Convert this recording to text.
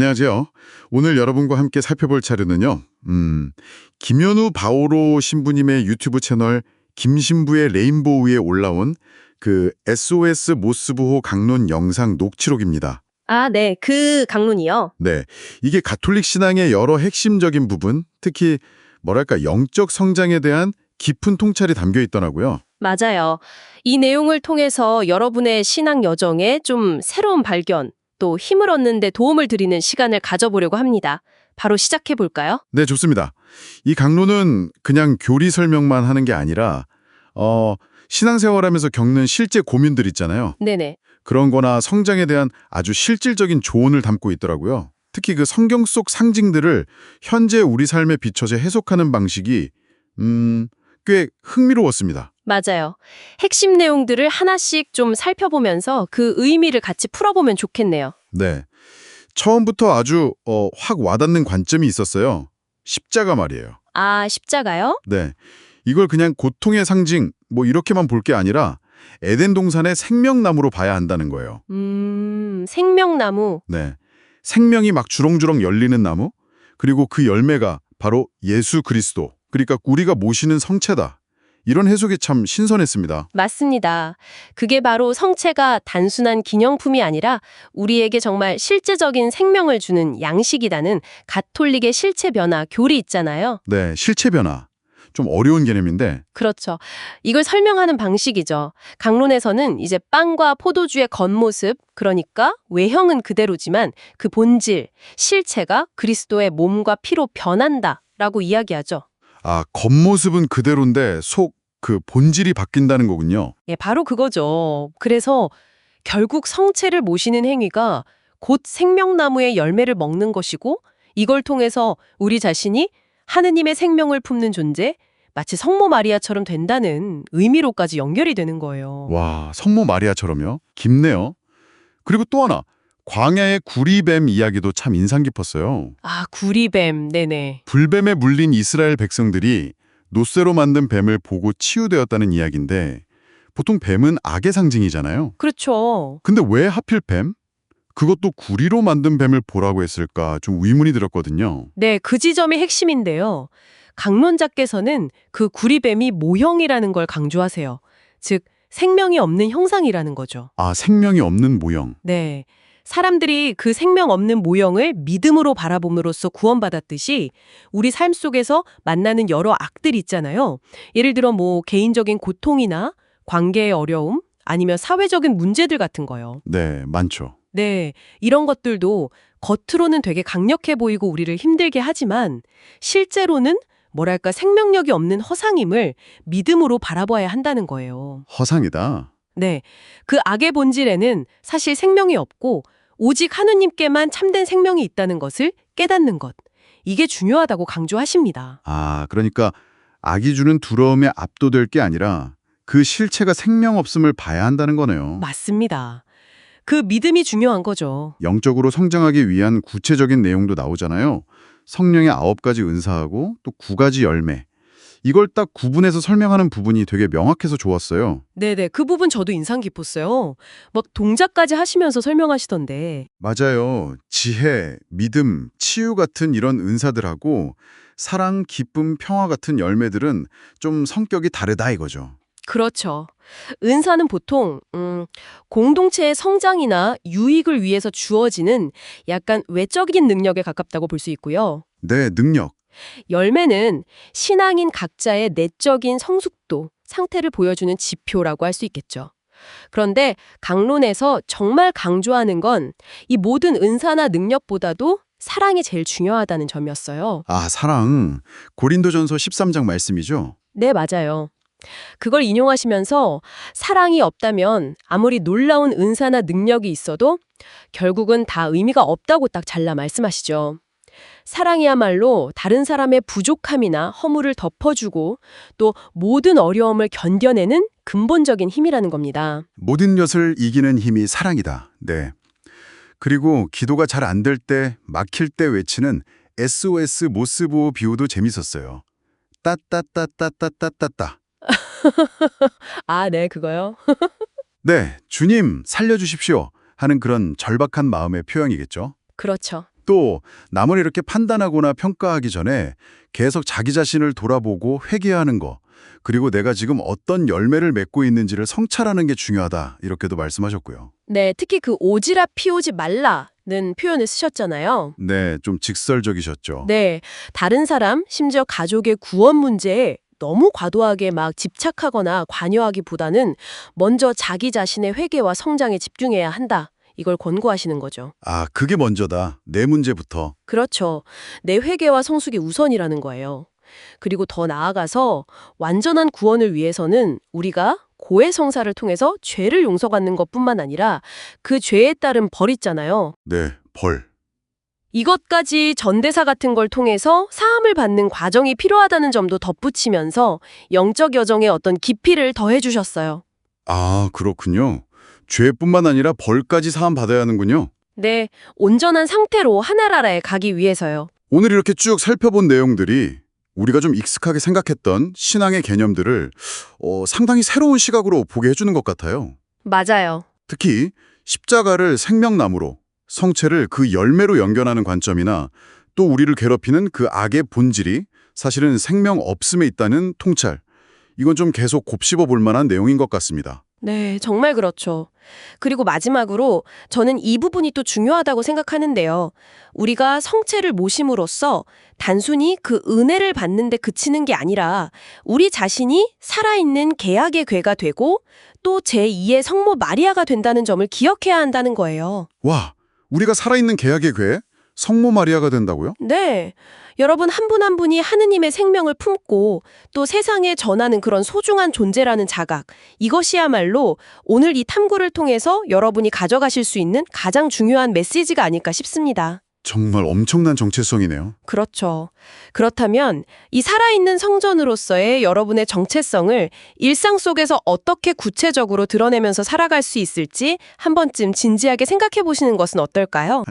안녕하세요. 오늘 여러분과 함께 살펴볼 차례는요. 김현우 바오로 신부님의 유튜브 채널 김신부의 레인보우에 올라온 그 SOS 모스부호 강론 영상 녹취록입니다. 아, 네. 그 강론이요. 네, 이게 가톨릭 신앙의 여러 핵심적인 부분, 특히 뭐랄까 영적 성장에 대한 깊은 통찰이 담겨 있더라고요. 맞아요. 이 내용을 통해서 여러분의 신앙 여정에 좀 새로운 발견, 또 힘을 얻는 데 도움을 드리는 시간을 가져보려고 합니다. 바로 시작해 볼까요? 네, 좋습니다. 이 강론은 그냥 교리 설명만 하는 게 아니라 신앙생활하면서 겪는 실제 고민들 있잖아요. 네네. 그런 거나 성장에 대한 아주 실질적인 조언을 담고 있더라고요. 특히 그 성경 속 상징들을 현재 우리 삶에 비춰서 해석하는 방식이 꽤 흥미로웠습니다. 맞아요. 핵심 내용들을 하나씩 좀 살펴보면서 그 의미를 같이 풀어보면 좋겠네요. 네. 처음부터 아주 확 와닿는 관점이 있었어요. 십자가 말이에요. 아, 십자가요? 네. 이걸 그냥 고통의 상징 뭐 이렇게만 볼 게 아니라 에덴 동산의 생명나무로 봐야 한다는 거예요. 생명나무. 네. 생명이 막 주렁주렁 열리는 나무, 그리고 그 열매가 바로 예수 그리스도, 그러니까 우리가 모시는 성체다. 이런 해석이 참 신선했습니다. 맞습니다. 그게 바로 성체가 단순한 기념품이 아니라 우리에게 정말 실제적인 생명을 주는 양식이라는 가톨릭의 실체 변화 교리 있잖아요. 네, 실체 변화. 좀 어려운 개념인데, 그렇죠. 이걸 설명하는 방식이죠. 강론에서는 이제 빵과 포도주의 겉모습, 그러니까 외형은 그대로지만 그 본질, 실체가 그리스도의 몸과 피로 변한다라고 이야기하죠. 겉모습은 그대로인데 속 그 본질이 바뀐다는 거군요. 예, 바로 그거죠. 그래서 결국 성체를 모시는 행위가 곧 생명나무의 열매를 먹는 것이고 이걸 통해서 우리 자신이 하느님의 생명을 품는 존재, 마치 성모 마리아처럼 된다는 의미로까지 연결이 되는 거예요. 와, 성모 마리아처럼요? 깊네요. 그리고 또 하나, 광야의 구리뱀 이야기도 참 인상 깊었어요. 아, 구리뱀, 네네. 불뱀에 물린 이스라엘 백성들이 노쇠로 만든 뱀을 보고 치유되었다는 이야기인데 보통 뱀은 악의 상징이잖아요. 그렇죠. 근데 왜 하필 뱀? 그것도 구리로 만든 뱀을 보라고 했을까 좀 의문이 들었거든요. 네, 그 지점이 핵심인데요. 강론자께서는 그 구리뱀이 모형이라는 걸 강조하세요. 즉, 생명이 없는 형상이라는 거죠. 생명이 없는 모형. 네. 사람들이 그 생명 없는 모형을 믿음으로 바라봄으로써 구원받았듯이 우리 삶 속에서 만나는 여러 악들 있잖아요. 예를 들어 개인적인 고통이나 관계의 어려움, 아니면 사회적인 문제들 같은 거요. 네, 많죠. 네, 이런 것들도 겉으로는 되게 강력해 보이고 우리를 힘들게 하지만 실제로는 뭐랄까 생명력이 없는 허상임을 믿음으로 바라봐야 한다는 거예요. 허상이다. 네, 그 악의 본질에는 사실 생명이 없고 오직 하느님께만 참된 생명이 있다는 것을 깨닫는 것. 이게 중요하다고 강조하십니다. 그러니까 악이 주는 두려움에 압도될 게 아니라 그 실체가 생명 없음을 봐야 한다는 거네요. 맞습니다. 그 믿음이 중요한 거죠. 영적으로 성장하기 위한 구체적인 내용도 나오잖아요. 성령의 9가지 은사하고 또 9가지 열매. 이걸 딱 구분해서 설명하는 부분이 되게 명확해서 좋았어요. 네네, 그 부분 저도 인상 깊었어요. 막 동작까지 하시면서 설명하시던데. 맞아요. 지혜, 믿음, 치유 같은 이런 은사들하고 사랑, 기쁨, 평화 같은 열매들은 좀 성격이 다르다 이거죠. 그렇죠. 은사는 보통 공동체의 성장이나 유익을 위해서 주어지는 약간 외적인 능력에 가깝다고 볼 수 있고요. 네, 능력. 열매는 신앙인 각자의 내적인 성숙도, 상태를 보여주는 지표라고 할 수 있겠죠. 그런데 강론에서 정말 강조하는 건 이 모든 은사나 능력보다도 사랑이 제일 중요하다는 점이었어요. 사랑. 고린도전서 13장 말씀이죠. 네, 맞아요. 그걸 인용하시면서 사랑이 없다면 아무리 놀라운 은사나 능력이 있어도 결국은 다 의미가 없다고 딱 잘라 말씀하시죠. 사랑이야말로 다른 사람의 부족함이나 허물을 덮어주고 또 모든 어려움을 견뎌내는 근본적인 힘이라는 겁니다. 모든 것을 이기는 힘이 사랑이다. 네. 그리고 기도가 잘 안 될 때, 막힐 때 외치는 SOS 모스부호 비유도 재밌었어요. 따따따따따따따따. 아, 네, 그거요? 네, 주님 살려주십시오 하는 그런 절박한 마음의 표현이겠죠. 그렇죠. 또 남을 이렇게 판단하거나 평가하기 전에 계속 자기 자신을 돌아보고 회개하는 거, 그리고 내가 지금 어떤 열매를 맺고 있는지를 성찰하는 게 중요하다, 이렇게도 말씀하셨고요. 네, 특히 그 오지랖 피우지 말라는 표현을 쓰셨잖아요. 네, 좀 직설적이셨죠. 네, 다른 사람, 심지어 가족의 구원 문제에 너무 과도하게 막 집착하거나 관여하기보다는 먼저 자기 자신의 회개와 성장에 집중해야 한다. 이걸 권고하시는 거죠. 아, 그게 먼저다. 내 문제부터. 그렇죠. 내 회개와 성숙이 우선이라는 거예요. 그리고 더 나아가서 완전한 구원을 위해서는 우리가 고해성사를 통해서 죄를 용서받는 것뿐만 아니라 그 죄에 따른 벌 있잖아요. 네, 벌. 이것까지 전대사 같은 걸 통해서 사함을 받는 과정이 필요하다는 점도 덧붙이면서 영적 여정의 어떤 깊이를 더해 주셨어요. 아, 그렇군요. 죄뿐만 아니라 벌까지 사함 받아야 하는군요. 네, 온전한 상태로 하늘나라에 가기 위해서요. 오늘 이렇게 쭉 살펴본 내용들이 우리가 좀 익숙하게 생각했던 신앙의 개념들을 상당히 새로운 시각으로 보게 해주는 것 같아요. 맞아요. 특히 십자가를 생명나무로, 성체를 그 열매로 연결하는 관점이나 또 우리를 괴롭히는 그 악의 본질이 사실은 생명 없음에 있다는 통찰. 이건 좀 계속 곱씹어 볼 만한 내용인 것 같습니다. 네, 정말 그렇죠. 그리고 마지막으로 저는 이 부분이 또 중요하다고 생각하는데요. 우리가 성체를 모심으로써 단순히 그 은혜를 받는 데 그치는 게 아니라 우리 자신이 살아있는 개약의 궤가 되고 또 제2의 성모 마리아가 된다는 점을 기억해야 한다는 거예요. 와, 우리가 살아있는 개약의 궤? 성모 마리아가 된다고요? 네. 여러분 한 분 한 분이 하느님의 생명을 품고 또 세상에 전하는 그런 소중한 존재라는 자각, 이것이야말로 오늘 이 탐구를 통해서 여러분이 가져가실 수 있는 가장 중요한 메시지가 아닐까 싶습니다. 정말 엄청난 정체성이네요. 그렇죠. 그렇다면 이 살아있는 성전으로서의 여러분의 정체성을 일상 속에서 어떻게 구체적으로 드러내면서 살아갈 수 있을지 한 번쯤 진지하게 생각해 보시는 것은 어떨까요?